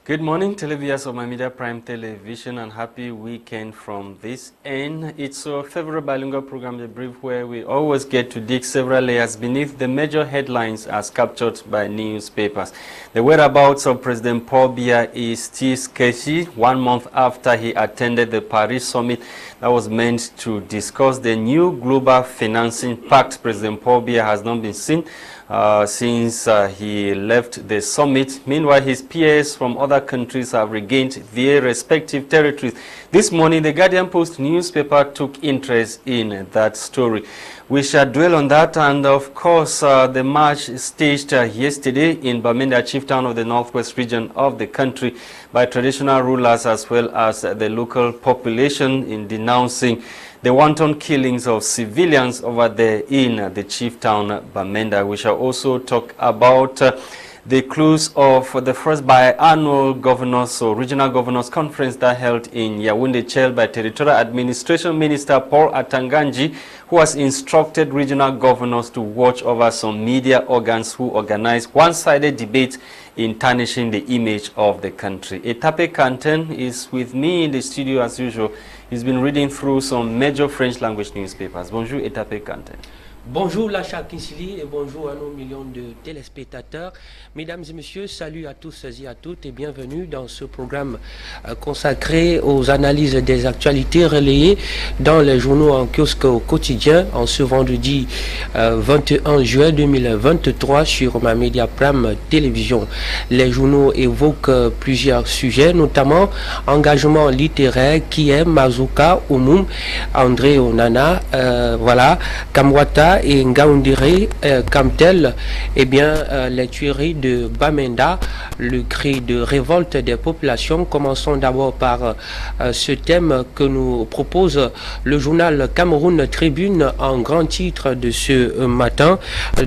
Good morning, televiewers of my media Prime Television, and happy weekend from this end. It's a favorite bilingual program, The Brief, where we always get to dig several layers beneath the major headlines as captured by newspapers. The whereabouts of President Paul Biya is still sketchy 1 month after he attended the Paris summit that was meant to discuss the new global financing pact. President Paul Biya has not been seen since he left the summit. Meanwhile, his peers from other countries have regained their respective territories. This morning, the Guardian Post newspaper took interest in that story. We shall dwell on that, and of course, the march staged yesterday in Bamenda, chieftown of the northwest region of the country, by traditional rulers as well as the local population in denouncing the wanton killings of civilians over there in the chieftown Bamenda. We shall also talk about the close of the first biannual governors or regional governors conference that held in Yaoundé, chaired by Territorial Administration Minister Paul Atanganji, who has instructed regional governors to watch over some media organs who organize one-sided debate in tarnishing the image of the country. Etape Quentin is with me in the studio as usual. He's been reading through some major French language newspapers. Bonjour, Etape Quentin. Bonjour Lasha et bonjour à nos millions de téléspectateurs. Mesdames et messieurs, salut à tous et à toutes et bienvenue dans ce programme consacré aux analyses des actualités relayées dans les journaux en kiosque au quotidien en ce vendredi 21 juin 2023 sur ma Media Prime Télévision. Les journaux évoquent plusieurs sujets, notamment engagement littéraire qui est Mazuka Oumoum, André Onana, Kamwata et Ngaoundéré comme tel, les tueries de Bamenda, le cri de révolte des populations. Commençons d'abord par ce thème que nous propose le journal Cameroun Tribune en grand titre de ce matin.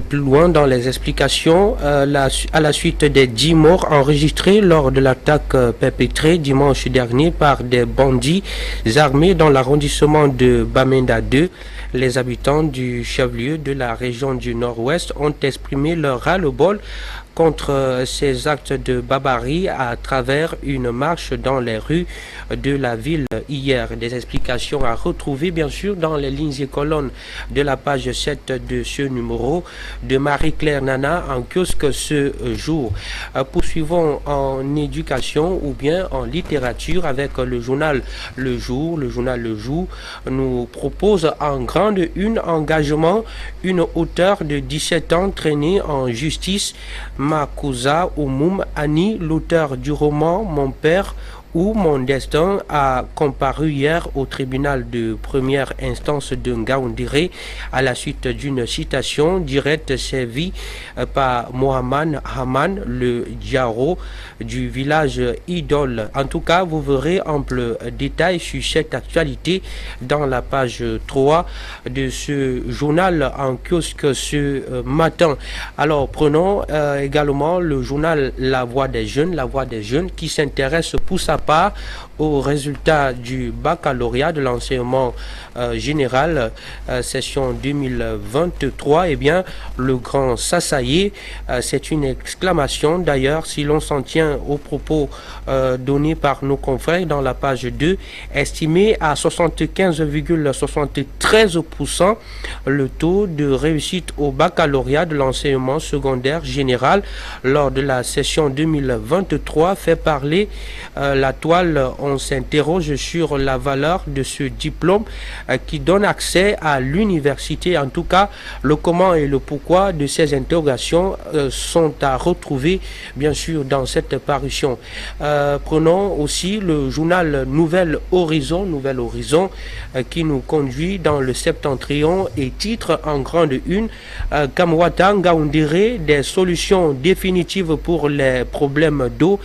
Plus loin dans les explications, à la suite des 10 morts enregistrés lors de l'attaque perpétrée dimanche dernier par des bandits armés dans l'arrondissement de Bamenda 2, les habitants du chef-lieu de la région du Nord-Ouest ont exprimé leur ras-le-bol contre ces actes de barbarie à travers une marche dans les rues de la ville hier. Des explications à retrouver bien sûr dans les lignes et colonnes de la page 7 de ce numéro de Marie-Claire Nana en kiosque ce jour. Poursuivons en éducation ou bien en littérature avec le journal Le Jour. Le journal Le Jour nous propose en grande une engagement, une auteure de 17 ans traînée en justice. Makuza Oumoum Ani, l'auteur du roman Mon père ou Mon destin, a comparu hier au tribunal de première instance de Ngaoundéré à la suite d'une citation directe servie par Mohamed Haman, le Diaro du village Idole. En tout cas, vous verrez ample détail sur cette actualité dans la page 3 de ce journal en kiosque ce matin. Alors, prenons également le journal La Voix des Jeunes qui s'intéresse pour sa part aux résultats du baccalauréat de l'enseignement général session 2023. Le grand Sassaillé, c'est une exclamation d'ailleurs si l'on s'en tient aux propos donnés par nos confrères dans la page 2, estimé à 75,73% le taux de réussite au baccalauréat de l'enseignement secondaire général lors de la session 2023 fait parler la toile. On s'interroge sur la valeur de ce diplôme qui donne accès à l'université. En tout cas, le comment et le pourquoi de ces interrogations sont à retrouver bien sûr dans cette parution. Prenons aussi le journal Nouvel Horizon qui nous conduit dans le septentrion et titre en grande une Kamwata Ngaoundéré, des solutions définitives pour les problèmes d'eau.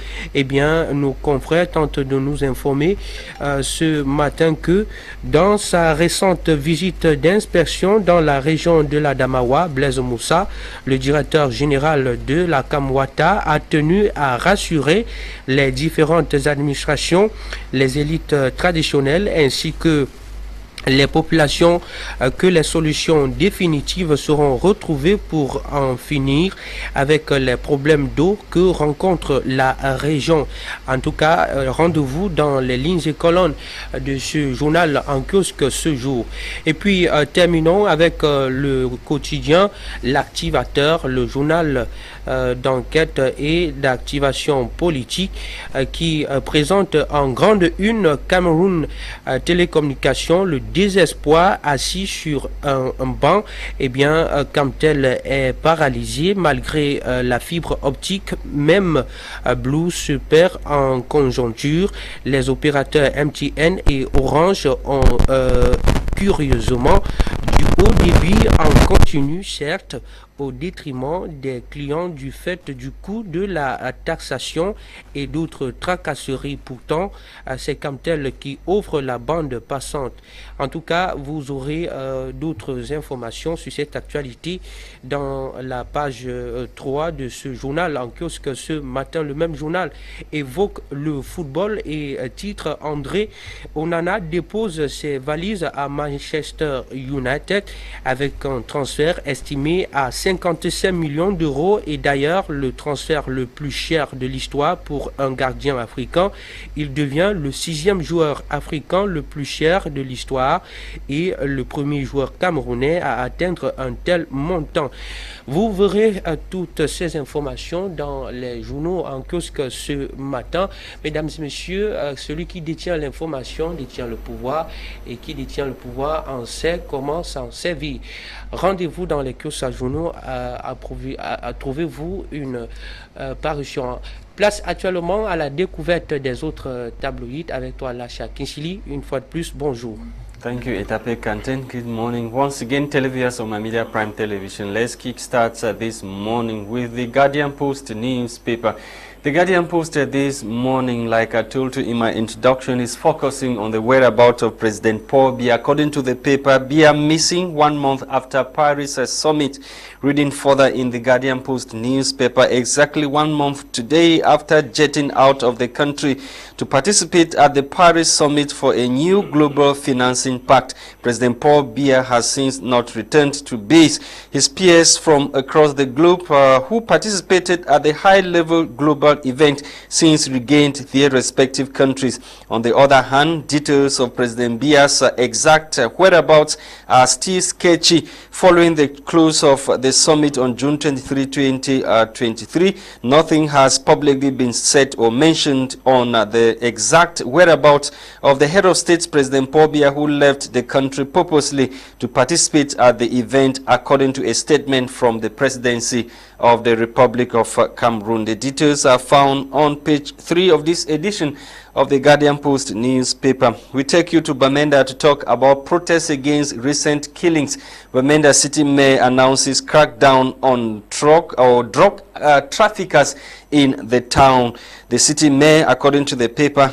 Nos confrères tentent de nous informer ce matin que dans sa récente visite d'inspection dans la région de la Damawa, Blaise Moussa, le directeur général de la Kamwata, a tenu à rassurer les différentes administrations, les élites traditionnelles ainsi que les populations que les solutions définitives seront retrouvées pour en finir avec les problèmes d'eau que rencontre la région. En tout cas, rendez-vous dans les lignes et colonnes de ce journal en kiosque ce jour. Et puis, terminons avec le quotidien L'Activateur, le journal d'enquête et d'activation politique qui présente en grande une Cameroun Télécommunications, le désespoir assis sur un banc. Eh bien, Camtel est paralysé malgré la fibre optique. Même Blue se perd en conjoncture. Les opérateurs MTN et Orange ont curieusement du haut débit en continu, certes, au détriment des clients du fait du coût de la taxation et d'autres tracasseries. Pourtant, c'est Camtel qui offre la bande passante. En tout cas, vous aurez d'autres informations sur cette actualité dans la page 3 de ce journal en kiosque ce matin. Le même journal évoque le football et titre: André Onana dépose ses valises à Manchester United avec un transfert estimé à 55 millions d'euros et d'ailleurs le transfert le plus cher de l'histoire pour un gardien africain. Il devient le 6e joueur africain le plus cher de l'histoire et le premier joueur camerounais à atteindre un tel montant. Vous verrez toutes ces informations dans les journaux en kiosque ce matin. Mesdames et messieurs, celui qui détient l'information détient le pouvoir et qui détient le pouvoir en sait comment s'en servir. Rendez-vous dans les kiosques à journaux, trouvez-vous une parution. Place actuellement à la découverte des autres tabloïds avec toi, Lasha. Kinshili, une fois de plus, bonjour. Thank you, Etape, Quentin. Good morning. Once again, televiewers of my media Prime Television. Let's kickstart this morning with the Guardian Post newspaper. The Guardian Post this morning, like I told you in my introduction, is focusing on the whereabouts of President Paul Biya. According to the paper, Biya missing 1 month after Paris summit. Reading further in the Guardian Post newspaper, exactly 1 month today after jetting out of the country to participate at the Paris summit for a new global financing pact, President Paul Biya has since not returned to base. His peers from across the globe who participated at the high-level global event since regained their respective countries. On the other hand, details of President Biya's exact whereabouts are still sketchy following the close of the summit on June 23, 2023. Nothing has publicly been said or mentioned on the exact whereabouts of the head of state, President Paul Biya, who left the country purposely to participate at the event, according to a statement from the presidency of the Republic of Cameroon. The details are found on page 3 of this edition of the Guardian Post newspaper. We take you to Bamenda to talk about protests against recent killings. Bamenda City Mayor announces crackdown on drug traffickers in the town. The city mayor, according to the paper,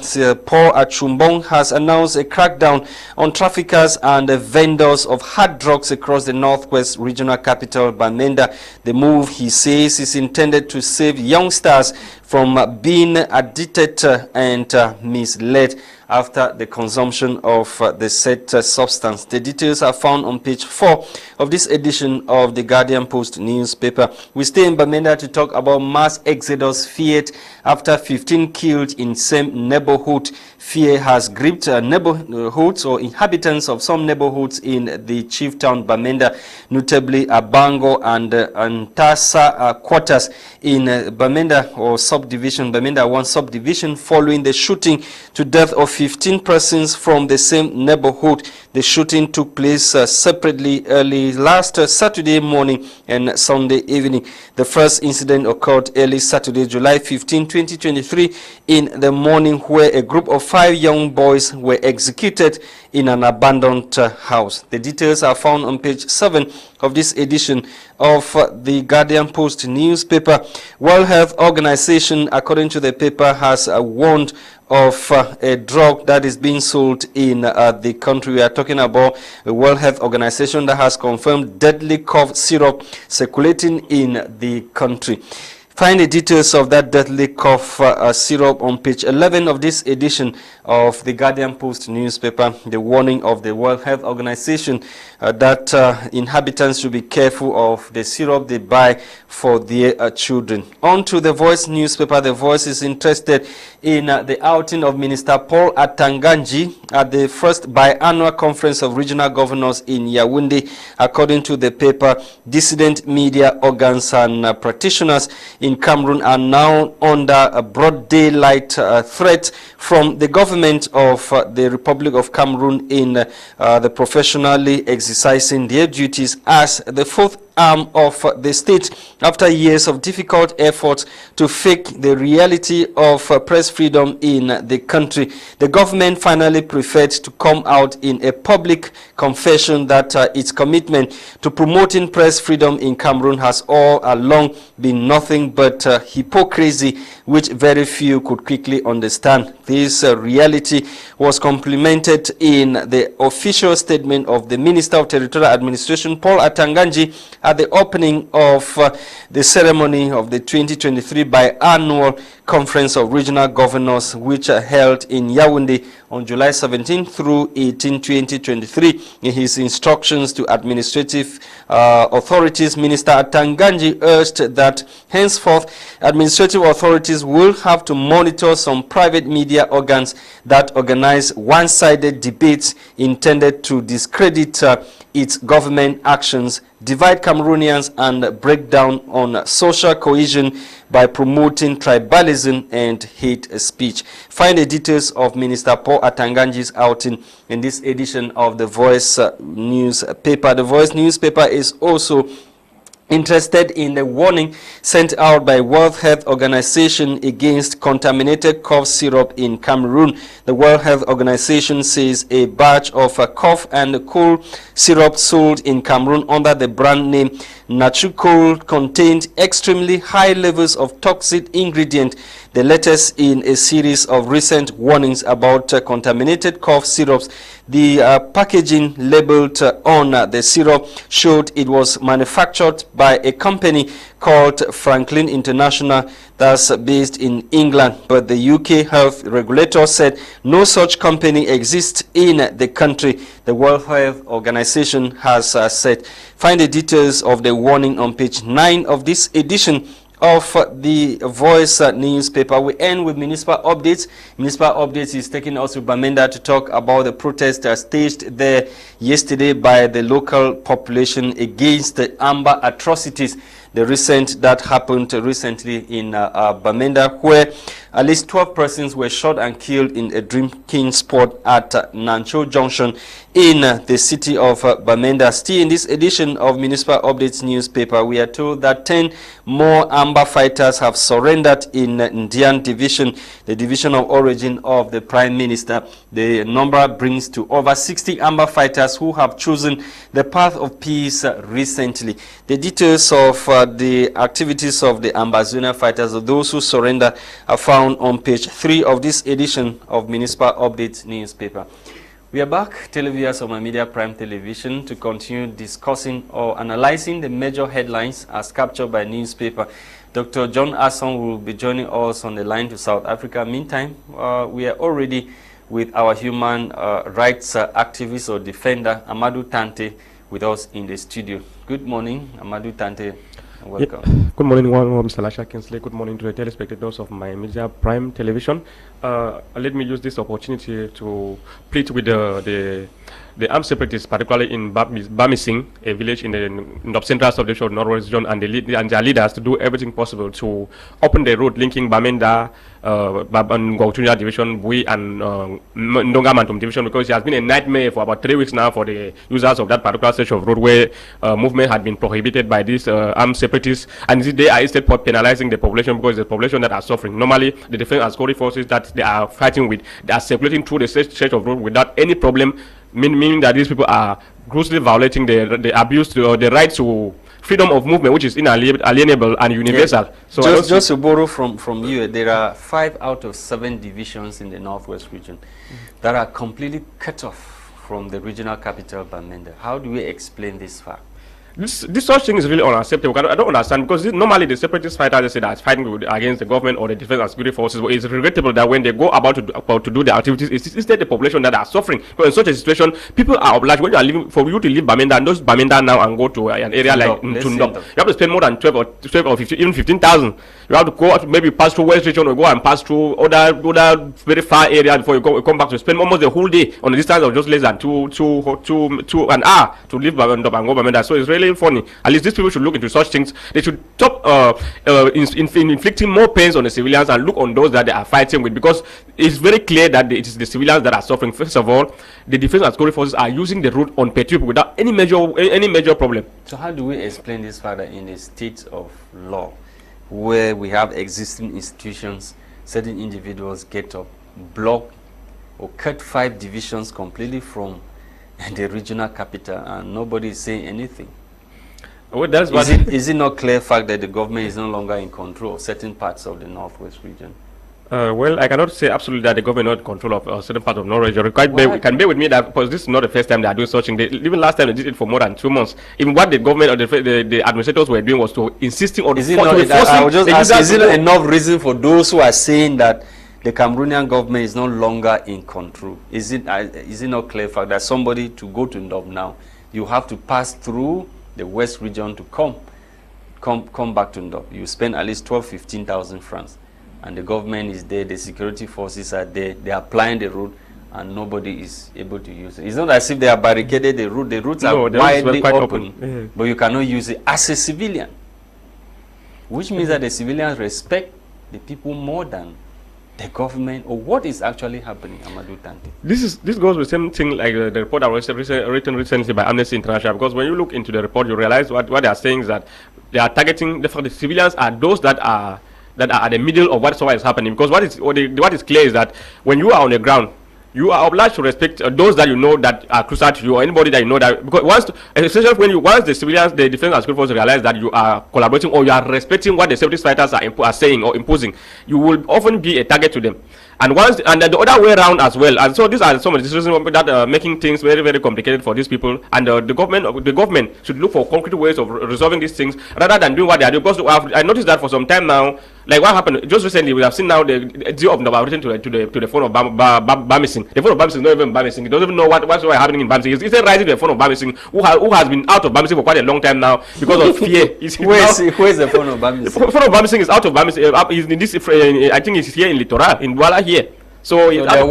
Paul Achumbong, has announced a crackdown on traffickers and vendors of hard drugs across the northwest regional capital, Bamenda. The move, he says, is intended to save youngsters from being addicted and misled after the consumption of the said substance. The details are found on page 4 of this edition of the Guardian Post newspaper. We stay in Bamenda to talk about mass exodus feared after 15 killed in same neighborhood. Fear has gripped neighborhoods or inhabitants of some neighborhoods in the chief town Bamenda, notably Abango and Ntasa quarters in Bamenda or subdivision, Bamenda 1 subdivision, following the shooting to death of 15 persons from the same neighborhood. The shooting took place separately early last Saturday morning and Sunday evening. The first incident occurred early Saturday, July 15, 2023, in the morning, where a group of 5 young boys were executed in an abandoned house. The details are found on page 7 of this edition of the Guardian Post newspaper. World Health Organization, according to the paper, has warned of a drug that is being sold in the country. We are talking about the World Health Organization that has confirmed deadly cough syrup circulating in the country. Find the details of that deadly cough syrup on page 11 of this edition of the Guardian Post newspaper. The warning of the World Health Organization that inhabitants should be careful of the syrup they buy for their children. On to the Voice newspaper. The Voice is interested in the outing of Minister Paul Atanganji at the first biannual conference of regional governors in Yaoundé. According to the paper, dissident media organs and practitioners in Cameroon are now under a broad daylight threat from the government of the Republic of Cameroon in the professionally exercising their duties as the fourth arm of the state after years of difficult efforts to fake the reality of press freedom in the country. The government finally preferred to come out in a public confession that its commitment to promoting press freedom in Cameroon has all along been nothing but hypocrisy, which very few could quickly understand. This reality was complemented in the official statement of the Minister of Territorial Administration, Paul Atanganji, at the opening of the ceremony of the 2023 biannual Conference of Regional Governors, which are held in Yaoundé on July 17 through 18, 2023. In his instructions to administrative authorities, Minister Atanganji urged that henceforth administrative authorities will have to monitor some private media organs that organize one-sided debates intended to discredit its government actions, divide Cameroonians, and break down on social cohesion by promoting tribalism and hate speech. Find the details of Minister Paul Atanganji's outing in this edition of the Voice newspaper. The Voice newspaper is also interested in the warning sent out by World Health Organization against contaminated cough syrup in Cameroon. The World Health Organization says a batch of cough and cold syrup sold in Cameroon under the brand name Nachucold contained extremely high levels of toxic ingredient, the latest in a series of recent warnings about contaminated cough syrups. The packaging labeled on the syrup showed it was manufactured by a company called Franklin International that's based in England, but the UK health regulator said no such company exists in the country. The World Health Organization has said. Find the details of the warning on page 9 of this edition of the Voice newspaper. We end with municipal updates. Municipal updates is taking us to Bamenda to talk about the protest staged there yesterday by the local population against the Amber atrocities. The recent that happened recently in Bamenda, where at least 12 persons were shot and killed in a drinking spot at Nancho Junction in the city of Bamenda. Still in this edition of Municipal Updates newspaper, we are told that 10 more Amber fighters have surrendered in Ndian Division, the division of origin of the Prime Minister. The number brings to over 60 Amber fighters who have chosen the path of peace recently. The details of the activities of the Ambazona fighters, of those who surrender, are found on page 3 of this edition of Municipal Updates newspaper. We are back, televiewers of My Media Prime Television, to continue discussing or analyzing the major headlines as captured by newspaper. Dr. John Asson will be joining us on the line to South Africa. Meantime, we are already with our human rights activist or defender, Amadou Tarnteh, with us in the studio. Good morning, Amadou Tarnteh. Welcome. Yeah. Good morning, Mr. Lasha Kinsley. Good morning to the telespectators of My Media Prime Television. Let me use this opportunity to plead with the armed separatists, particularly in Bamising, a village in the central subdivision of Northwest Region, and their leaders to do everything possible to open the road linking Bamenda, Ngautunya Division, Bui, and Ndongamantum Division, because it has been a nightmare for about 3 weeks now for the users of that particular section of road where movement had been prohibited by these armed separatists, and they are instead penalizing the population because the population that are suffering. Normally, the defense and security forces that they are fighting with, they are circulating through the stretch of road without any problem, meaning that these people are grossly violating the abuse to, the right to freedom of movement, which is inalienable and universal. Yeah. So just to borrow from you, there are 5 out of 7 divisions in the Northwest region that are completely cut off from the regional capital, Bamenda. How do we explain this fact? This such thing is really unacceptable. I don't understand, because normally the separatist fighters, they say that fighting against the government or the defense and security forces, but it's regrettable that when they go about to do the activities, it's instead the population that are suffering. Because in such a situation, people are obliged, when you are living, for you to leave Bamenda, and those Bamenda now and go to an area like Tundok, you have to spend more than 12 or 15, even 15,000. You have to go out, maybe pass through West Region or go and pass through other very far area before you come back to spend almost the whole day on a distance of just less than two an hour to leave Bamenda and go Bamenda. So it's really funny. At least these people should look into such things. They should stop inflicting more pains on the civilians and look on those that they are fighting with, because it's very clear that it is the civilians that are suffering. First of all, the defense and security forces are using the route on Petite without any major problem. So how do we explain this, Father, in a state of law where we have existing institutions, certain individuals get up, block or cut 5 divisions completely from the regional capital, and nobody is saying anything? Well, that's what is it not clear fact that the government is no longer in control of certain parts of the northwest region? Well, I cannot say absolutely that the government is not in control of certain part of Norway. You can bear with me that, because this is not the first time they are doing such thing. Even last time they did it for more than 2 months. Even what the government or the administrators were doing was to insisting on is it not enough reason for those who are saying that the Cameroonian government is no longer in control? Is it not clear fact that somebody to go to Ndob now, you have to pass through the west region to come back to Ndob? You spend at least 12,000-15,000 francs. And the government is there, the security forces are there, they are applying the route, and nobody is able to use it. It's not as if they are barricaded the route. The routes are widely open, but you cannot use it as a civilian. Which means that the civilians respect the people more than the government, or what is actually happening, Amadou Tarnteh? This goes with the same thing like the report that was written recently by Amnesty International, because when you look into the report, you realize what they are saying is that they are targeting the civilians are those that are at the middle of whatsoever is happening. Because what is clear is that when you are on the ground, you are obliged to respect those that you know that are closer to you, or anybody that you know that, because especially once the civilians, the defense and security forces realize that you are collaborating or you are respecting what the separatist fighters are saying or imposing, you will often be a target to them. And then the other way around as well. And so these are some of the decisions that are making things very, very complicated for these people. And the government should look for concrete ways of resolving these things rather than doing what they are doing. Because I noticed that for some time now, like what happened just recently, we have seen now the deal of Nova written to the phone of Bamising. The phone of Bamising is not even Bamising. He doesn't even know what's happening in Bamising. He's rising to the phone of Bamising, who has been out of Bamising for quite a long time now because of fear. Where is the phone of Bamising? The phone of Bamising is out of Bamising. He's in this. I think he's here in Littoral, in Douala here. So they are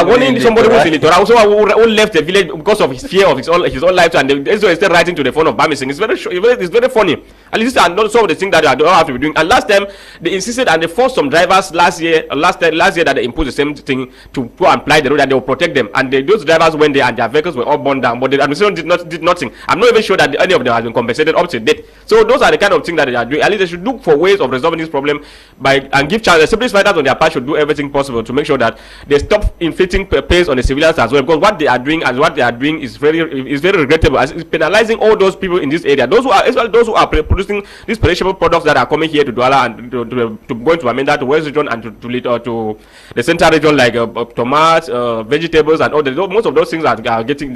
warning somebody who's in Littoral, also who left the village because of his fear of his own life, and they're still writing to the phone of Bamising. It's very funny. At least these are not some of the things that they don't have to be doing. And last time they insisted and they forced some drivers last year that they imposed the same thing to go and apply the road, that they will protect them. And those drivers went there and their vehicles were all burned down, but the administration did nothing. I'm not even sure that any of them has been compensated up to date. So those are the kind of things that they are doing. At least they should look for ways of resolving this problem and give chance. The separatist fighters on their part should do everything possible to make sure that they stop inflicting pains on the civilians as well, because what they are doing is very regrettable, as it's penalizing all those people in this area, those who are producing these perishable products that are coming here to Douala and to go into Amenda, to West Region, and to the central region, like tomatoes, vegetables, and all the, most of those things are getting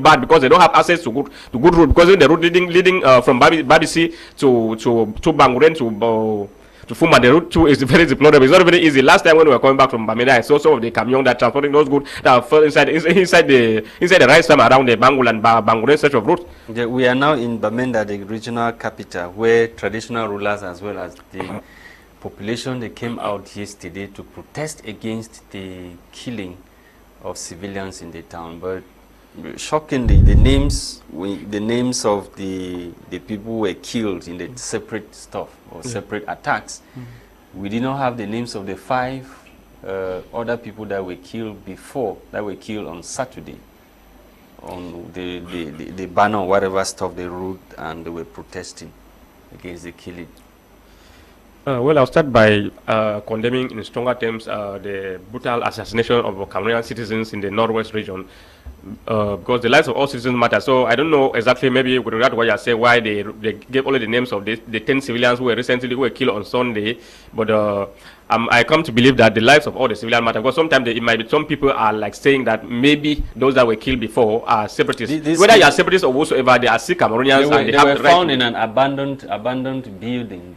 bad because they don't have access to good road, because in the road leading from Babisi to Banguren to Fuma, the route too is very deplorable. It's not very easy. Last time when we were coming back from Bamenda, I saw some of the camions that transporting those goods that fell inside the rice farm around the Bangul and Banguren search of route. We are now in Bamenda, the regional capital, where traditional rulers as well as the population, they came out yesterday to protest against the killing of civilians in the town. But shockingly, the names of the people who were killed in the separate stuff or separate attacks, we did not have the names of the 5 other people that were killed before, that were killed on Saturday on the banner or whatever stuff they wrote, and they were protesting against the killing. Well, I'll start by condemning in stronger terms the brutal assassination of Cameroonian citizens in the northwest region. because the lives of all citizens matter. So I don't know exactly, maybe with regard to what you say, why they gave only the names of the 10 civilians who were killed on Sunday, but I come to believe that the lives of all the civilians matter, because sometimes it might be some people are like saying that maybe those that were killed before are separatists. Whether you are separatists or whatsoever, they are still Cameroonians. They were found in an abandoned building.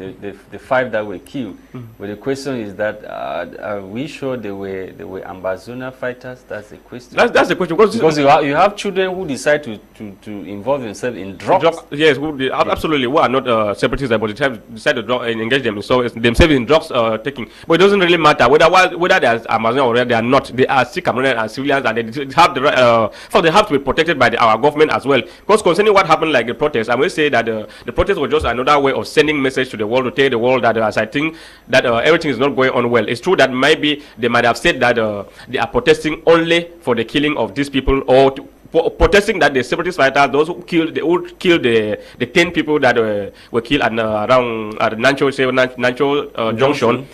The 5 that were killed. But the question is that are we sure they were Ambazona fighters? That's the question. That's the question, because you have children who decide to involve themselves in drugs. Yes, absolutely. Who are not separatists, but they decide to engage themselves in drugs taking. But it doesn't really matter whether they are Amazon or whether they are not. They are still Cameroonians and civilians, and they have the they have to be protected by our government as well. Because concerning what happened, like the protest, I will say that the protest was just another way of sending message to the world, to tell the world that as I think that everything is not going on well. It's true that maybe they might have said that they are protesting only for the killing of these people, or protesting that the separatist fighters, those who killed the 10 people that were killed at around at Nancho Junction,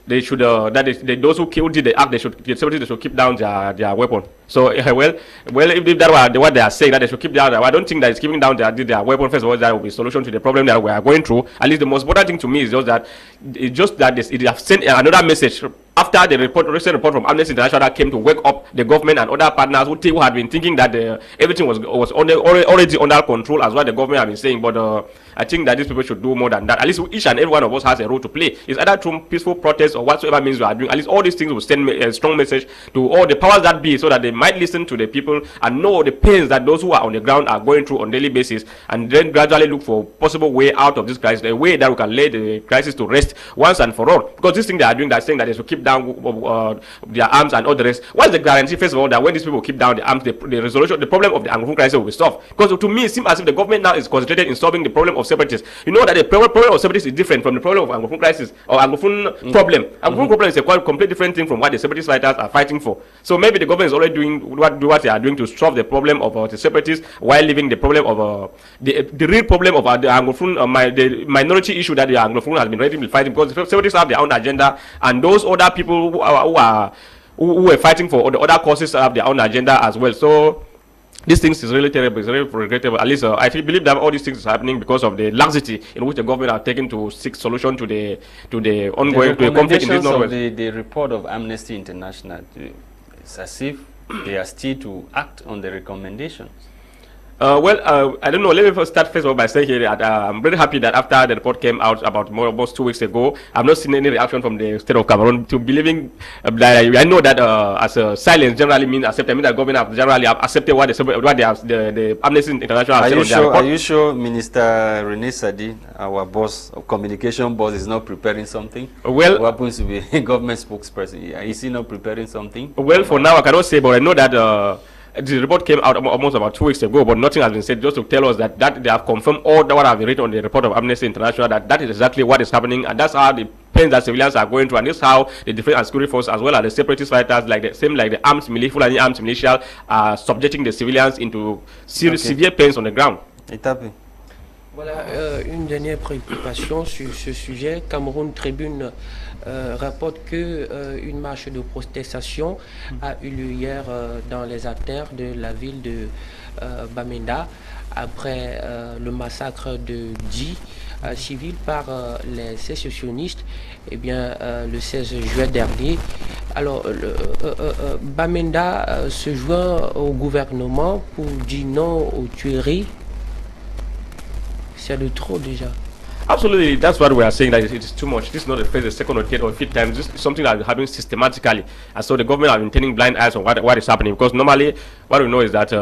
they should those who did the act, the separatists, they should keep down their weapon. So well, if that were what they are saying, that they should keep down, I don't think that it's keeping down their weapon. First of all, that will be a solution to the problem that we are going through. At least the most important thing to me is just that it have sent another message after the recent report from Amnesty International that came to wake up the government and other partners who had been thinking that everything was already under control, as what the government have been saying. But I think that these people should do more than that. At least each and every one of us has a role to play. It's either through peaceful protests or whatsoever means we are doing. At least all these things will send a strong message to all the powers that be, so that they might listen to the people and know the pains that those who are on the ground are going through on a daily basis, and then gradually look for possible way out of this crisis, a way that we can lay the crisis to rest once and for all. Because this thing they are doing, they're saying that they should keep down their arms and all the rest. What is the guarantee, first of all, that when these people keep down the arms, the resolution, the problem of the Anglophone crisis will be solved? Because to me, it seems as if the government now is concentrated in solving the problem of separatists. You know that the problem of separatists is different from the problem of Anglophone crisis or Anglophone problem. Anglophone problem is a quite completely different thing from what the separatist fighters are fighting for. So maybe the government is already doing what they are doing to solve the problem of the separatists, while leaving the problem of the real problem of the Anglophone, the minority issue that the Anglophone has been relatively fighting, because the separatists have their own agenda, and those other people who are fighting for the other causes have their own agenda as well. So these things is really terrible. It's really regrettable. At least I believe that all these things is happening because of the laxity in which the government are taken to seek solution to the ongoing conflict in this Northwest. The report of Amnesty International, it's as if they are still to act on the recommendations. I don't know. Let me first start of all by saying here that I'm very happy that after the report came out about almost 2 weeks ago, I've not seen any reaction from the state of Cameroon to believing that I know that as a silence generally means accepted. I mean that government have generally accepted what the Amnesty International has said. Are you sure Minister Rene Sadi, our boss, communication boss, is not preparing something? Well, who happens to be a government spokesperson? Is he not preparing something? Well, for now I cannot say, but I know that the report came out almost about 2 weeks ago, but nothing has been said, just to tell us that they have confirmed all that what I've written on the report of Amnesty International, that is exactly what is happening, and that's how the pains that civilians are going through, and this is how the defense and security force, as well as the separatist fighters, like the armed militia, are subjecting the civilians into severe pains on the ground. Etape. Voilà, une dernière préoccupation sur ce sujet. Cameroun Tribune rapporte qu'une marche de protestation a eu lieu hier dans les artères de la ville de Bamenda après le massacre de 10 civils par les sécessionnistes le 16 juillet dernier. Alors, Bamenda se joint au gouvernement pour dire non aux tueries. C'est de trop déjà. Absolutely, that's what we are saying, that it is too much. This is not the first, the second or third or fifth time. This is something that is happening systematically. And so the government have been turning blind eyes on what is happening. Because normally, what we know is that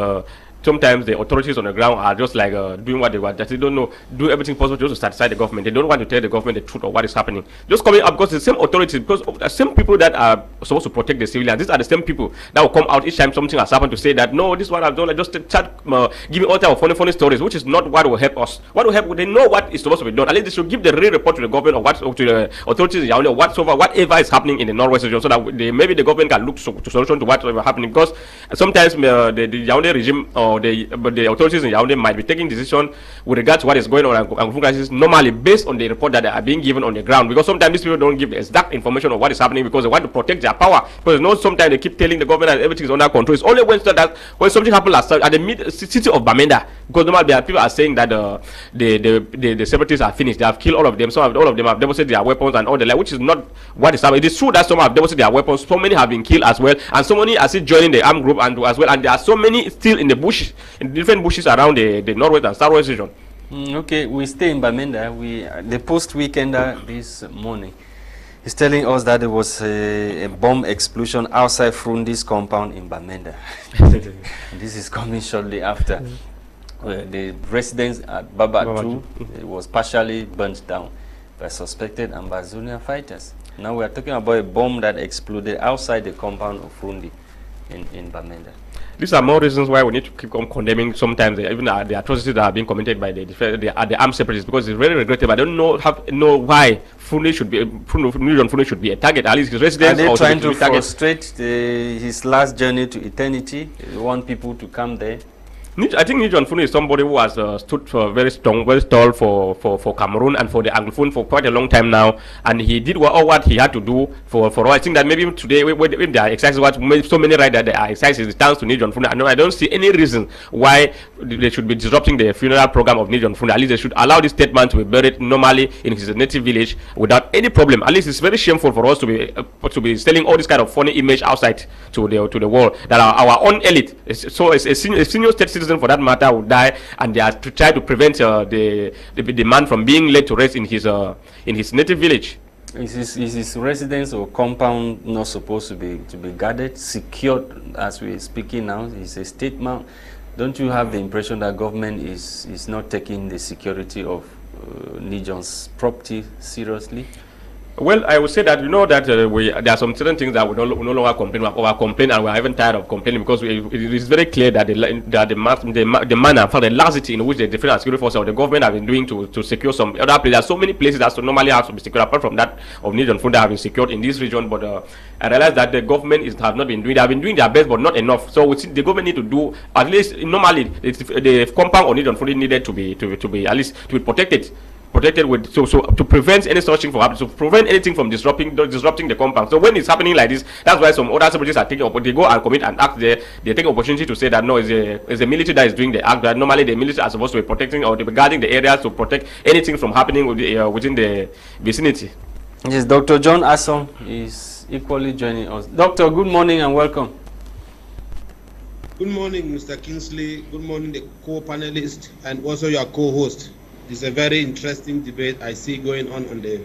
sometimes the authorities on the ground are just like doing what they want. That they don't know, do everything possible just to satisfy the government. They don't want to tell the government the truth of what is happening. Just coming up because the same authorities, because the same people that are supposed to protect the civilians, these are the same people that will come out each time something has happened to say that no, this is what I've done. I just start giving all type of funny stories, which is not what will help us. What will help? They know what is supposed to be done. At least they should give the real report to the government or to the authorities around whatever is happening in the Northwest region, so that maybe the government can look to solution to whatever happening. Because sometimes the Yaoundé regime or the authorities in Yaoundé might be taking decision with regard to what is going on in Anglophone crisis normally based on the report that are being given on the ground, because sometimes these people don't give the exact information of what is happening because they want to protect their power. Because sometimes they keep telling the government that everything is under control. It's only when something happened at the city of Bamenda, because normally people are saying that the separatists are finished. They have killed all of them. All of them have deposited their weapons and all the like, which is not what is happening. It is true that some have deposited their weapons. So many have been killed as well, and so many are still joining the armed group and as well. And there are so many still in the bushes, in different bushes around the northwest and southwest region. Okay, we stay in Bamenda. The post-weekender this morning is telling us that there was a bomb explosion outside Frundi's compound in Bamenda. This is coming shortly after. The residence at Babatu was partially burnt down by suspected Ambazonia fighters. Now we are talking about a bomb that exploded outside the compound of Frundi in Bamenda. These are more reasons why we need to keep on condemning sometimes even the atrocities that are being committed by the armed separatists, because it's very regrettable. I don't know why Frundi should be a target. At least his residents are they trying to frustrate his last journey to eternity? They want people to come there. I think Nijon Funu is somebody who has stood for very tall for Cameroon and for the Anglophone for quite a long time now, and he did all what he had to do for all. I think that maybe today, when there are exercises, what so many right that there are exercises, it turns to Nijon Funu. I don't see any reason why they should be disrupting the funeral program of Nijon Funu. At least they should allow this dead man to be buried normally in his native village without any problem. At least it's very shameful for us to be selling all this kind of funny image outside to the world that our own elite, so a senior state citizen for that matter, would die, and they are to try to prevent the man from being laid to rest in his native village. Is his residence or compound not supposed to be guarded, secured as we are speaking now? It's a state mount. Don't you have the impression that government is not taking the security of Nijon's property seriously? Well, I would say that that there are some certain things that we no longer complain about, complain, and we are even tired of complaining, because it is very clear that the manner, for the laxity in which the different security forces of the government have been doing to secure some other places. There are so many places that normally have to be secured, apart from that of Nijon Funda have been secured in this region. But I realize that the government have not been doing. They have been doing their best, but not enough. So we see the government need to do at least normally the compound of Nijon Funda needed to be at least to be protected with so to prevent any such thing from happening, to prevent anything from disrupting the compound. So when it's happening like this, that's why some other separatists are taking they go and commit an act there. They take opportunity to say that no, it's a military that is doing the act. That normally the military are supposed to be protecting or to be guarding the areas to protect anything from happening within the vicinity. Yes, Dr. John Asson is equally joining us. Doctor, good morning and welcome. Good morning, Mr. Kingsley. Good morning, the co-panelist and also your co-host. It's a very interesting debate I see going on the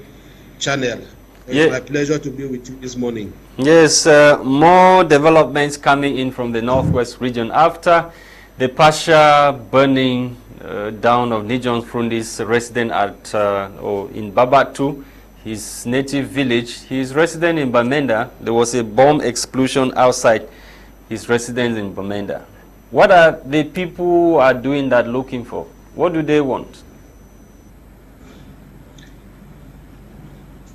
channel. It's my pleasure to be with you this morning. Yes, more developments coming in from the northwest region after the partial burning down of Nijon Frundi's resident in Babatu, his native village. He's resident in Bamenda. There was a bomb explosion outside his residence in Bamenda. What are the people who are doing that looking for? What do they want?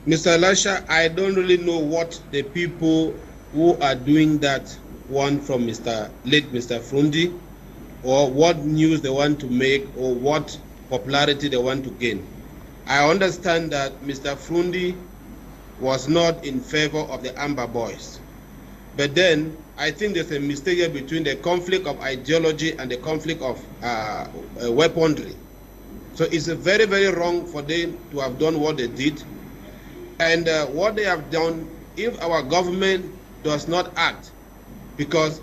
Mr. Lasha, I don't really know what the people who are doing that want from late Mr. Frundi, or what news they want to make, or what popularity they want to gain. I understand that Mr. Frundi was not in favor of the Amber Boys. But then I think there's a mistake between the conflict of ideology and the conflict of weaponry. So it's very, very wrong for them to have done what they did. And what they have done, if our government does not act, because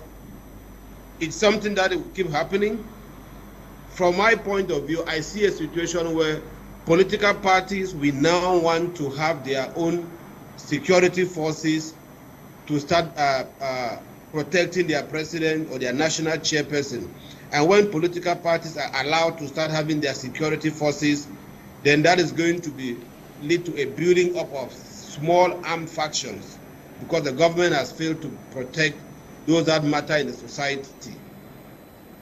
it's something that will keep happening. From my point of view, I see a situation where political parties will now want to have their own security forces to start protecting their president or their national chairperson. And when political parties are allowed to start having their security forces, then that is going to lead to a building up of small armed factions, because the government has failed to protect those that matter in the society.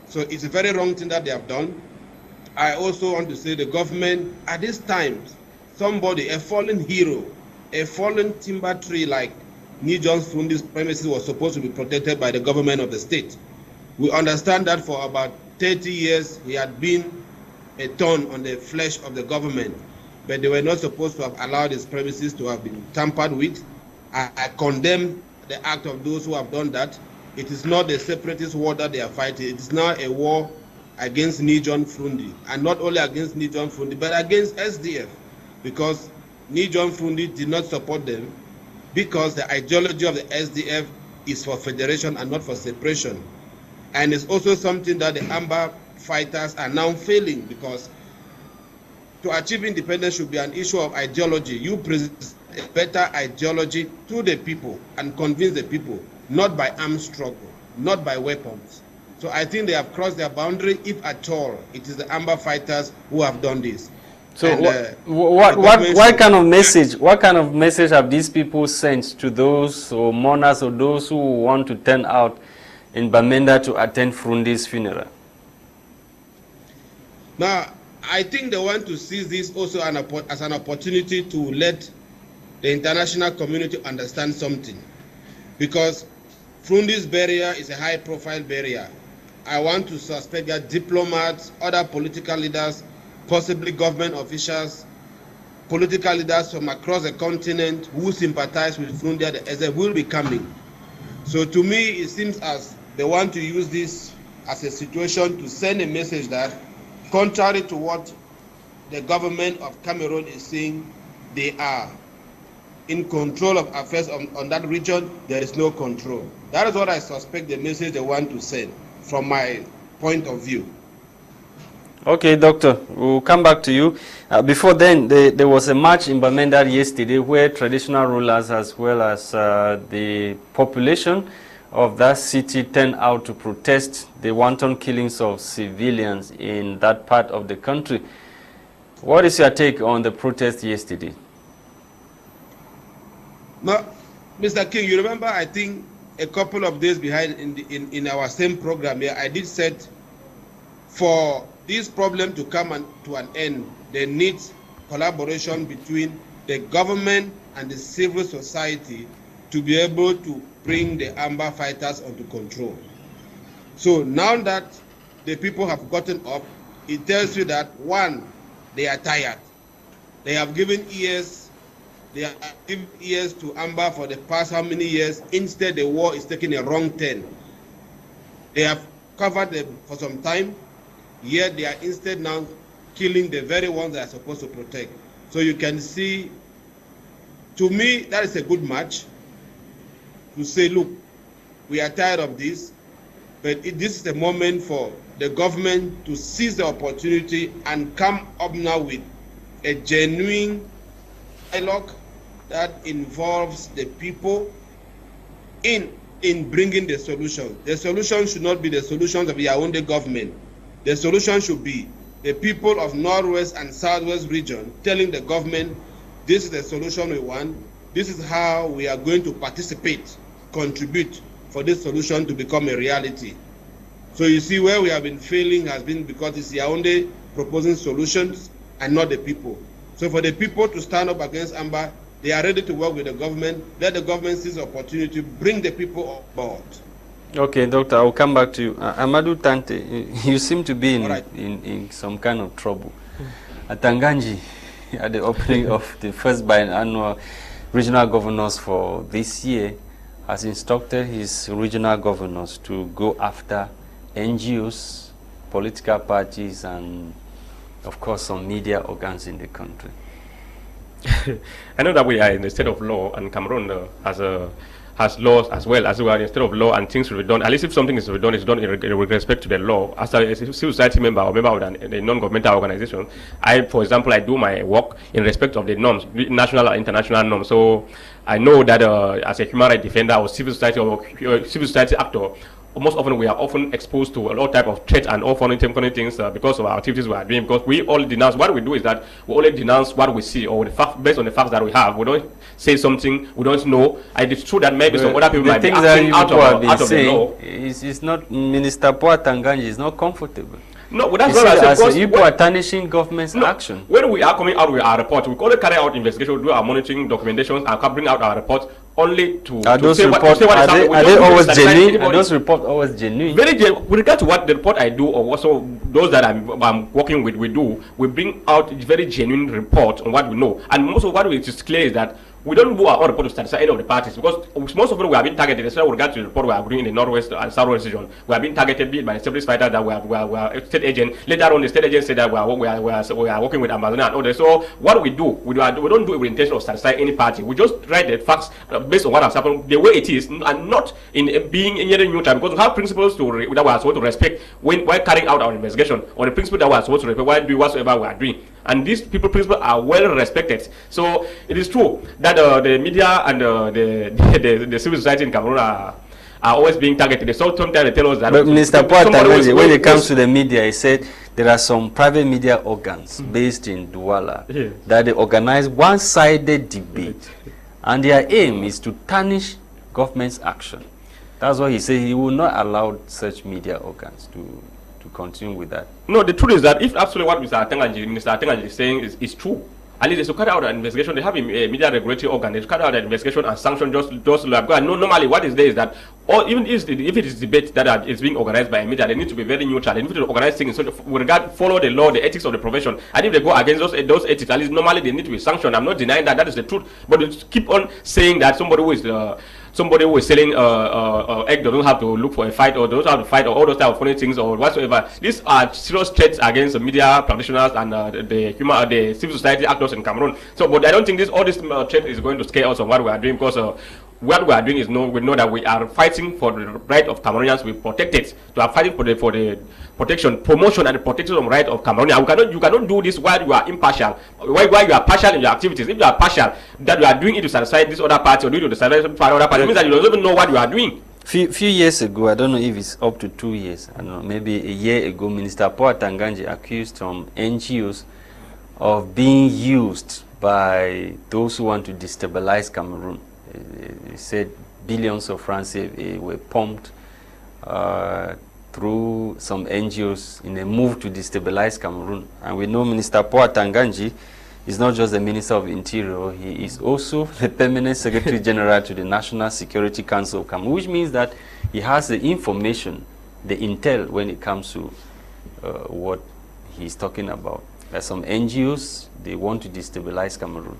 So it's a very wrong thing that they have done. I also want to say the government, at this time, somebody, a fallen hero, a fallen timber tree like Nijon Fundi's premises was supposed to be protected by the government of the state. We understand that for about 30 years he had been a thorn on the flesh of the government, but they were not supposed to have allowed his premises to have been tampered with. I condemn the act of those who have done that. It is not a separatist war that they are fighting. It is now a war against Nijon Frundi, and not only against Nijon Frundi, but against SDF, because Nijon Frundi did not support them, because the ideology of the SDF is for federation and not for separation. And it's also something that the Amba fighters are now failing, because to achieve independence should be an issue of ideology. You present a better ideology to the people and convince the people, not by armed struggle, not by weapons. So I think they have crossed their boundary, if at all. It is the Amba fighters who have done this. So And, what kind of message? What kind of message have these people sent to those or mourners or those who want to turn out in Bamenda to attend Frundi's funeral? Now, I think they want to seize this also as an opportunity to let the international community understand something, because Frundi's burial is a high-profile burial. I want to suspect that diplomats, other political leaders, possibly government officials, political leaders from across the continent who sympathize with Frundi at the SF will be coming. So to me, it seems as they want to use this as a situation to send a message that, contrary to what the government of Cameroon is saying, they are in control of affairs on that region. There is no control. That is what I suspect the message they want to send, from my point of view. Okay, Doctor, we'll come back to you. Before then, there was a march in Bamenda yesterday where traditional rulers as well as the population of that city turned out to protest the wanton killings of civilians in that part of the country. What is your take on the protest yesterday? Now, Mr. King, you remember, I think a couple of days behind in our same program here, I did set for this problem to come to an end, there needs collaboration between the government and the civil society to be able to bring the Amba fighters under control. So now that the people have gotten up, it tells you that, one, they are tired. They have given ears. They have given ears to Amba for the past how many years? Instead, the war is taking a wrong turn. They have covered them for some time, yet they are instead now killing the very ones they are supposed to protect. So you can see, to me, that is a good match to say, look, we are tired of this, but this is the moment for the government to seize the opportunity and come up now with a genuine dialogue that involves the people in bringing the solution. The solution should not be the solutions of the Yaoundé government. The solution should be the people of Northwest and Southwest region telling the government, this is the solution we want, this is how we are going to participate, contribute for this solution to become a reality. So you see, where we have been failing has been because it's Yaoundé proposing solutions and not the people. So for the people to stand up against Amba, they are ready to work with the government. Let the government seize the opportunity to bring the people on board. Okay, Doctor, I will come back to you. Amadou Tarnteh, you seem to be in some kind of trouble. At Tanganji, at the opening of the first biannual regional governors for this year, has instructed his regional governors to go after NGOs, political parties, and of course some media organs in the country. I know that we are in a state of law, and Cameroon has laws as well as we are in a state of law, and things will be done. At least if something is to be done, it's done with respect to the law. As a civil society member or member of a non-governmental organization, for example, I do my work in respect of the norms, national and international norms. So I know that as a human rights defender or civil society actor, most often we are often exposed to a lot of type of threats and all funny things because of our activities we are doing. Because we all denounce, what we do is that we only denounce what we see, or the fact, based on the facts that we have. We don't say something we don't know. And it's true that maybe some other people might be acting out of the law. It's not, Minister Poa Tanganji is not comfortable. No, that's what I said. You are tarnishing government's action. When we are coming out with our report, we only carry out investigation, we do our monitoring documentations, and bring out our report only to are those say reports, what are they always genuine? Are those reports always genuine? Very genuine. With regard to what the report I do, or also those that I'm working with, we bring out very genuine report on what we know. And most of what we is clear is that we don't do our own report to satisfy any of the parties, because most of them we have been targeted, especially with regard to the report we are doing in the Northwest and Southwest region. We have been targeted by the separatist fighters that we are state agent. Later on, the state agent said that we are working with Amadou and others. So what we do, we don't do it with intention of satisfy any party. We just write the facts based on what has happened, the way it is, and not in being any neutral, because we have principles that we are supposed to respect while carrying out our investigation, or the principle that we are supposed to respect while doing whatsoever we are doing. And these principles are well respected. So it is true that the media and the civil society in Cameroon are always being targeted. So sometimes they tell us that. But Mr. Poatangaji, when it comes to the media, he said there are some private media organs based in Douala that they organize one-sided debate, and their aim is to tarnish government's action. That's why he said he will not allow such media organs to continue with that. No, the truth is that if absolutely what Mr. Atenganji is saying is true, at least they should carry out an investigation. They have a media regulatory organ. They should carry out an investigation and sanction just like that. No, normally what is there is that, or even if it is debate that is being organized by a media, they need to be very neutral. They need to organize things so follow the law, the ethics of the profession. And if they go against those ethics, at least normally they need to be sanctioned. I'm not denying that. That is the truth. But they keep on saying that somebody who is selling egg doesn't have to look for a fight, or doesn't have to fight, or all those type of funny things, or whatsoever. These are serious threats against the media practitioners and the civil society actors in Cameroon. So, but I don't think all this threat is going to scare us on what we are doing, because what we are doing is we know that we are fighting for the right of Cameroonians. We protect it. We are fighting for the protection, promotion, and the protection of the right of Cameroonians. You cannot do this while you are impartial, while you are partial in your activities. If you are partial, that you are doing it to satisfy this other party or do it to satisfy other party, it means that you don't even know what you are doing. Few years ago, I don't know if it's up to 2 years, I don't know, maybe a year ago, Minister Poatangaji accused some NGOs of being used by those who want to destabilize Cameroon. He said billions of francs were pumped through some NGOs in a move to destabilize Cameroon. And we know Minister Poatangaji is not just the Minister of Interior, he is also the Permanent Secretary General to the National Security Council of Cameroon, which means that he has the information, the intel when it comes to what he's talking about. There are some NGOs, they want to destabilize Cameroon.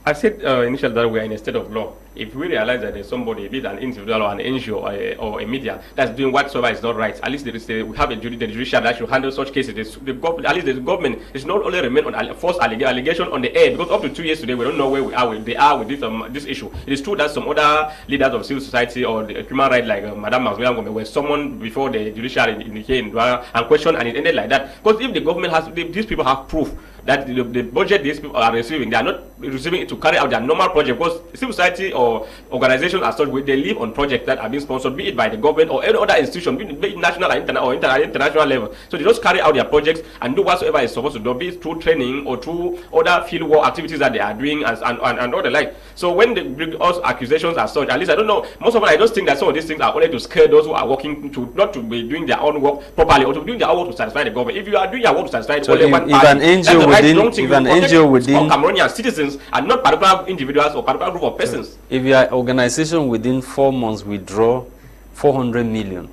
I said initially that we are in a state of law. If we realize that there's somebody, be it an individual or an NGO or a media, that's doing whatsoever is not right, at least we have the judiciary that should handle such cases. At least the government is not only remain on false allegation on the air, because up to 2 years today we don't know where they are with this issue. It is true that some other leaders of civil society or the human rights like Madam Mazuyangome were summoned before the judiciary in Douala and questioned, and it ended like that. Because if the government these people have proof that the budget these people are receiving, they are not receiving it to carry out their normal project, because civil society or organizations as such, they live on projects that are being sponsored, be it by the government or any other institution, be it national or international level. So they just carry out their projects and do whatsoever is supposed to do, be it through training or through other field work activities that they are doing and all the like. So when they bring us accusations as such, at least I don't know, most of them I just think that some of these things are only to scare those who are working not to be doing their own work properly, or to be doing their own work to satisfy the government. If you are doing your work to satisfy only one party, an NGO within Cameroonian citizens and not particular individuals or particular group of persons. If your organization within 4 months withdraw 400 million,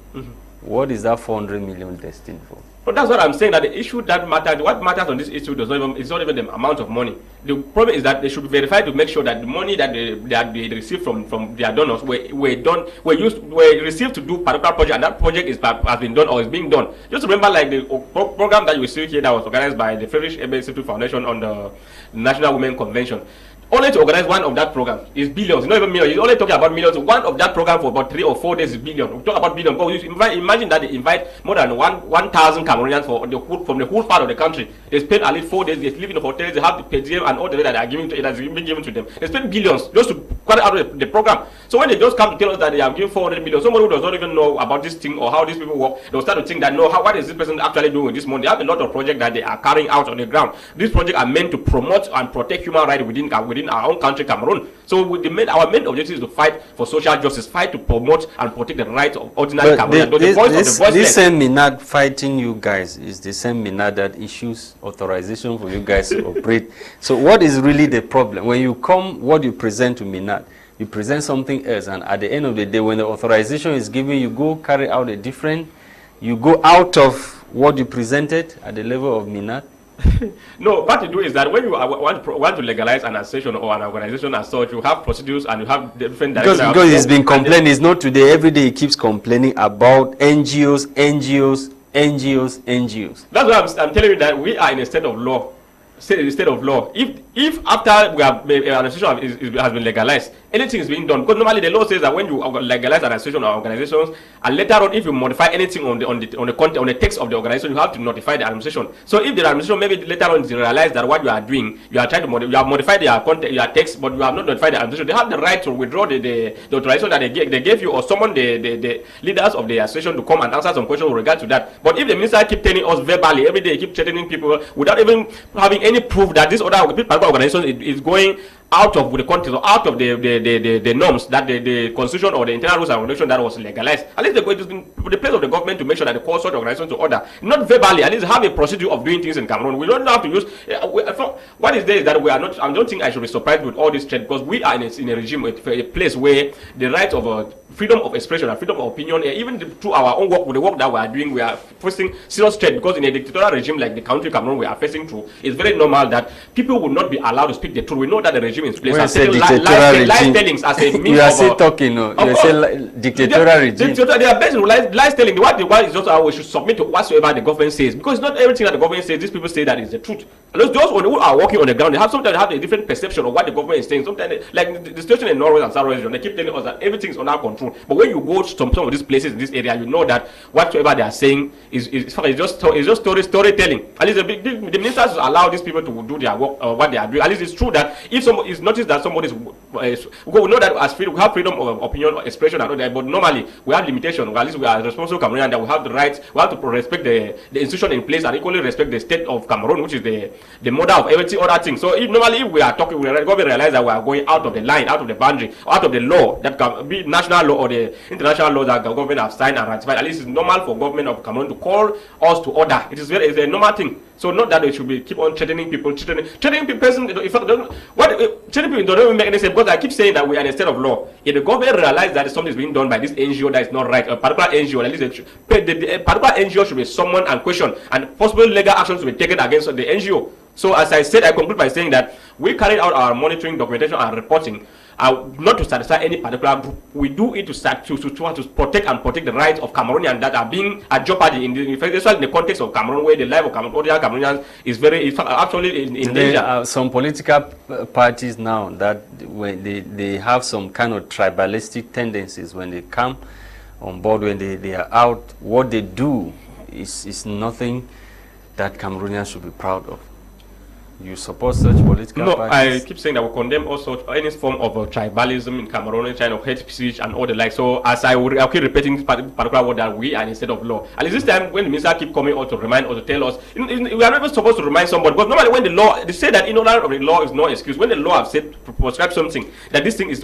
what is that 400 million destined for? But that's what I'm saying, that the issue that matters, what matters on this issue it's not even the amount of money. The problem is that they should be verified to make sure that the money that they receive from their donors were received to do particular project, and that project has been done or is being done. Just remember, like the program that you see here that was organized by the French Institute Foundation on the National Women Convention. Only to organize one of that program is billions, not even millions. He's only talking about millions. One of that program for about 3 or 4 days is billion. We talk about billion. But imagine that they invite more than 1,000 Cameroonians from the whole part of the country. They spend at least 4 days. They live in the hotels. They have the per diem and all the way that are giving that's been given to them. They spend billions just to carry out the program. So when they just come to tell us that they are giving 400 million, somebody who does not even know about this thing or how these people work, they'll start to think that what is this person actually doing with this money? They have a lot of projects that they are carrying out on the ground. These projects are meant to promote and protect human rights within our own country, Cameroon. So our main objective is to fight for social justice, fight to promote and protect the rights of ordinary Cameroonians. This same Minad fighting you guys is the same Minad that issues authorization for you guys to operate. So what is really the problem? When you come, what you present to Minad, you present something else, and at the end of the day, when the authorization is given, you go carry out a different, you go out of what you presented at the level of Minat. No, what you do is that when you want to legalize an association or an organization as such, you have procedures and you have different directions. Because he's been complaining, it's not today, every day he keeps complaining about NGOs. That's why I'm telling you that we are in a state of law. State of law. If after we have an association has been legalized, anything is being done. Because normally the law says that when you legalize an association or organizations, and later on, if you modify anything on the content, on the text of the organization, you have to notify the administration. So if the administration maybe later on realize that what you are doing, you are trying to you have modified your content, your text, but you have not notified the administration, they have the right to withdraw the authorization that they gave you, or summon the leaders of the association to come and answer some questions with regard to that. But if the minister keep telling us verbally every day, keep threatening people without even having any proof that this other organization is going out of the context or out of the norms that the constitution or the internal rules and regulation that was legalized, at least it is in the place of the government to make sure that they call such organizations to order, not verbally, at least have a procedure of doing things in Cameroon. We don't have to use what is there is that we are not. I don't think I should be surprised with all this trend, because we are in a regime, a place where the right of freedom of expression and freedom of opinion, even through our own work, with the work that we are doing, we are facing serious threat, because in a dictatorial regime like the country Cameroon we are facing through, it's very normal that people will not be allowed to speak the truth. We know that the regime is placed as lies-tellings as a means you are still talking, no? You say dictatorial regime. They are based on lies-telling. What is just how we should submit to whatsoever the government says, because not everything that the government says, these people say that is the truth. Those who are working on the ground, sometimes have a different perception of what the government is saying. Sometimes, like the situation in Norway and South region, they keep telling us that everything is under control. But when you go to some of these places in this area, you know that whatsoever they are saying is just storytelling. At least the ministers allow these people to do their work, what they are doing. At least it's true that if somebody is noticed that somebody is, we know that as we have freedom of opinion or expression and all that, but normally we have limitations. At least we are responsible Cameroonian, that we have the rights. We have to respect the institution in place and equally respect the state of Cameroon, which is the mother of everything other things. So if we are talking, we realize that we are going out of the line, out of the boundary, out of the law that can be national law or the international law that the government have signed and ratified. At least it's normal for government of Cameroon to call us to order. It's a normal thing. So not that they should be keep on threatening people, threatening people. In fact, threatening people don't even make any sense, because I keep saying that we are in a state of law. If the government realizes that something is being done by this NGO that is not right, a particular NGO, at least the particular NGO should be summoned and questioned, and possible legal actions to be taken against the NGO. So as I said, I conclude by saying that we carried out our monitoring, documentation, and reporting, not to satisfy any particular group. We do it to protect the rights of Cameroonians that are being at jeopardy in the context of Cameroon, where the life of Cameroonians is actually in danger. There are some political parties now that when they have some kind of tribalistic tendencies when they come on board, when they are out, what they do is nothing that Cameroonians should be proud of. You support such political parties? I keep saying that we condemn also any form of tribalism in Cameroon, kind of hate speech and all the like. So as I'll keep repeating particular word that we are in a state of law. At least this time when the minister keep coming out to remind or to tell us, we are not even supposed to remind somebody, because normally when the law, they say that in order of the law is no excuse. When the law have said, prescribe something, that this thing is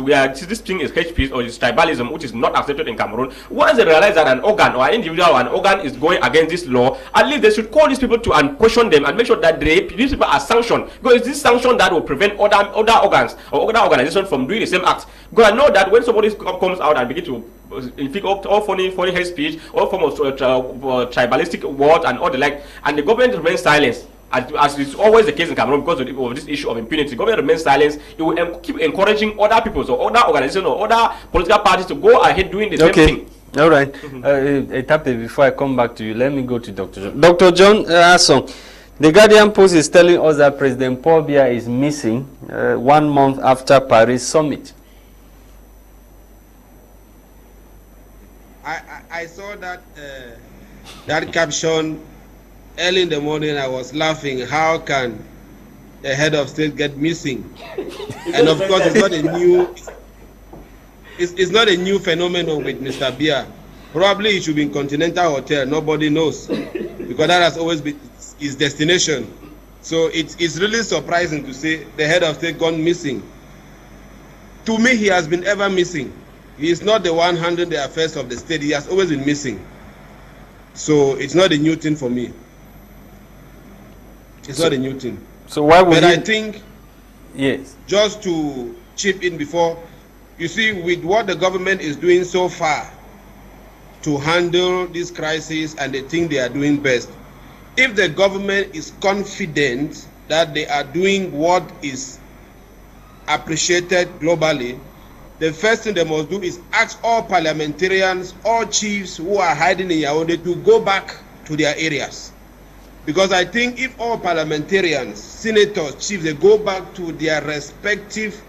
hate speech or is tribalism, which is not accepted in Cameroon, once they realize that an organ or an individual or an organ is going against this law, at least they should call these people to and question them and make sure that these people are sanctioned. Because it's this sanction that will prevent other organs or other organizations from doing the same act. Because I know that when somebody comes out and begin to inflict all funny hate speech, all form of tribalistic words and all the like, and the government remains silent, as is always the case in Cameroon because of this issue of impunity, the government remains silent, it will keep encouraging other people or other organizations or other political parties to go ahead doing the same thing. All right. Etape, before I come back to you, let me go to Dr. John. Dr. John Asson. The Guardian Post is telling us that President Paul Biya is missing 1 month after Paris summit. I saw that that caption early in the morning. I was laughing. How can a head of state get missing? And of course, it's not a new phenomenon with Mr. Biya. Probably he should be in Continental Hotel. Nobody knows, because that has always been his destination. So it's really surprising to see the head of state gone missing. To me, he has been ever missing. He is not the one handling the affairs of the state. He has always been missing. So it's not a new thing for me. It's not a new thing. So why would I think, yes, just to chip in before You see, with what the government is doing so far to handle this crisis, and they think they are doing best, if the government is confident that they are doing what is appreciated globally, the first thing they must do is ask all parliamentarians, all chiefs who are hiding in Yaoundé to go back to their areas. Because I think if all parliamentarians, senators, chiefs, they go back to their respective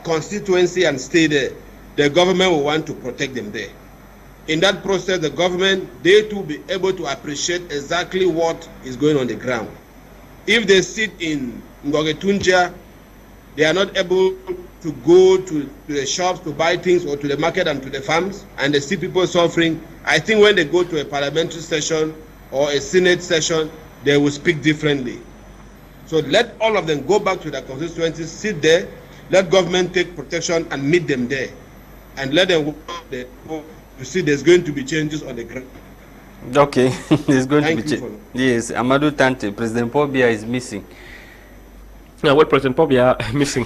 constituency and stay there, the government will want to protect them there. In that process, the government, they too be able to appreciate exactly what is going on the ground. If they sit in Ngogetunja, they are not able to go to the shops to buy things, or to the market and to the farms, and they see people suffering. I think when they go to a parliamentary session or a senate session, they will speak differently. So let all of them go back to their constituencies, sit there, let government take protection and meet them there, and let them work there. You see, there's going to be changes on the ground. Okay, there's going Thank to be you. Yes, Amadou Tarnteh, President Paul Biya is missing. Yeah, what President Paul Biya missing?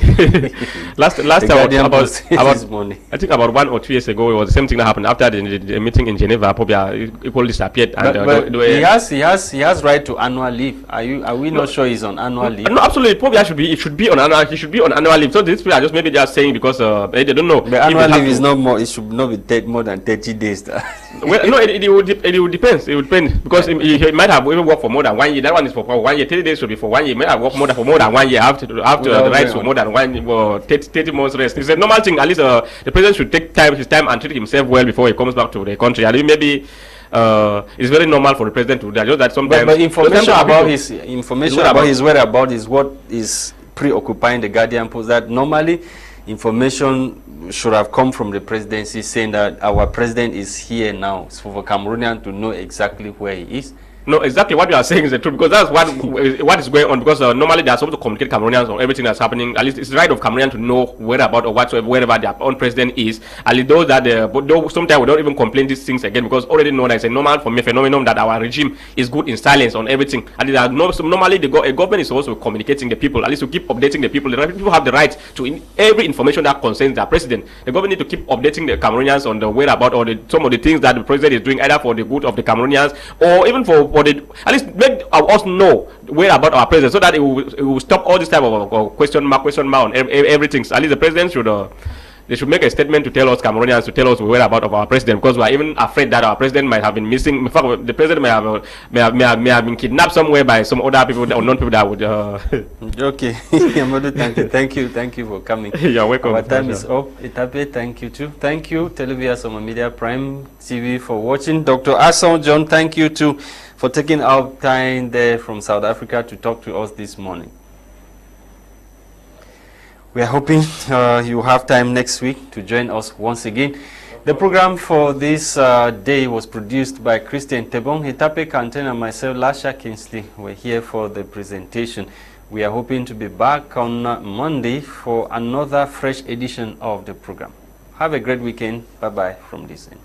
last time I think about 1 or 2 years ago, it was the same thing that happened after the meeting in Geneva. Paul Biya equally disappeared. But he has right to annual leave. Are we not sure he's on annual leave? No, absolutely. Paul Biya should be on annual leave. So these people are just maybe they are saying because they don't know. The annual leave is not more. It should not be more than 30 days. Well, no, it would depend. It would depend because he might have even worked for more than 1 year. That one is for 1 year. 30 days should be for 1 year. He might have worked for more than 1 year. After the rights for more than 1 year, 30 months rest. It's a normal thing. At least the president should take his time and treat himself well before he comes back to the country. And maybe it's very normal for the president to do that. Just that sometimes. But information about his whereabouts is what is preoccupying the Guardian Post. That normally information should have come from the presidency saying that our president is here now. It's for Cameroonian to know exactly where he is. No, exactly what you are saying is the truth, because that's what is going on. Because normally they are supposed to communicate Cameroonians on everything that's happening. At least it's the right of Cameroonians to know whereabout or whatsoever, wherever their own president is. At least those that, but sometimes we don't even complain these things again, because already know that it's a normal for me phenomenon that our regime is good in silence on everything. And normally a government is also communicating the people, at least to keep updating the people. The people have the right to every information that concerns their president. The government need to keep updating the Cameroonians on the whereabout or some of the things that the president is doing, either for the good of the Cameroonians or even for at least make us know where about our president, so that it will stop all this type of question mark on everything. So at least the president should they should make a statement to tell us Cameroonians, to tell us where about of our president, because we are even afraid that our president might have been missing. In fact, the president may have been kidnapped somewhere by some other people or non people that would. Okay, Amadou, thank you for coming. You're welcome. Our time is up. Etape, thank you too. Thank you, Televias on Media Prime TV for watching. Dr. John, thank you too for taking our time there from South Africa to talk to us this morning. We are hoping you have time next week to join us once again. The program for this day was produced by Christian Tebong, Etape, Quentin, and myself, Lasha Kingsley. We're here for the presentation. We are hoping to be back on Monday for another fresh edition of the program. Have a great weekend. Bye-bye from this end.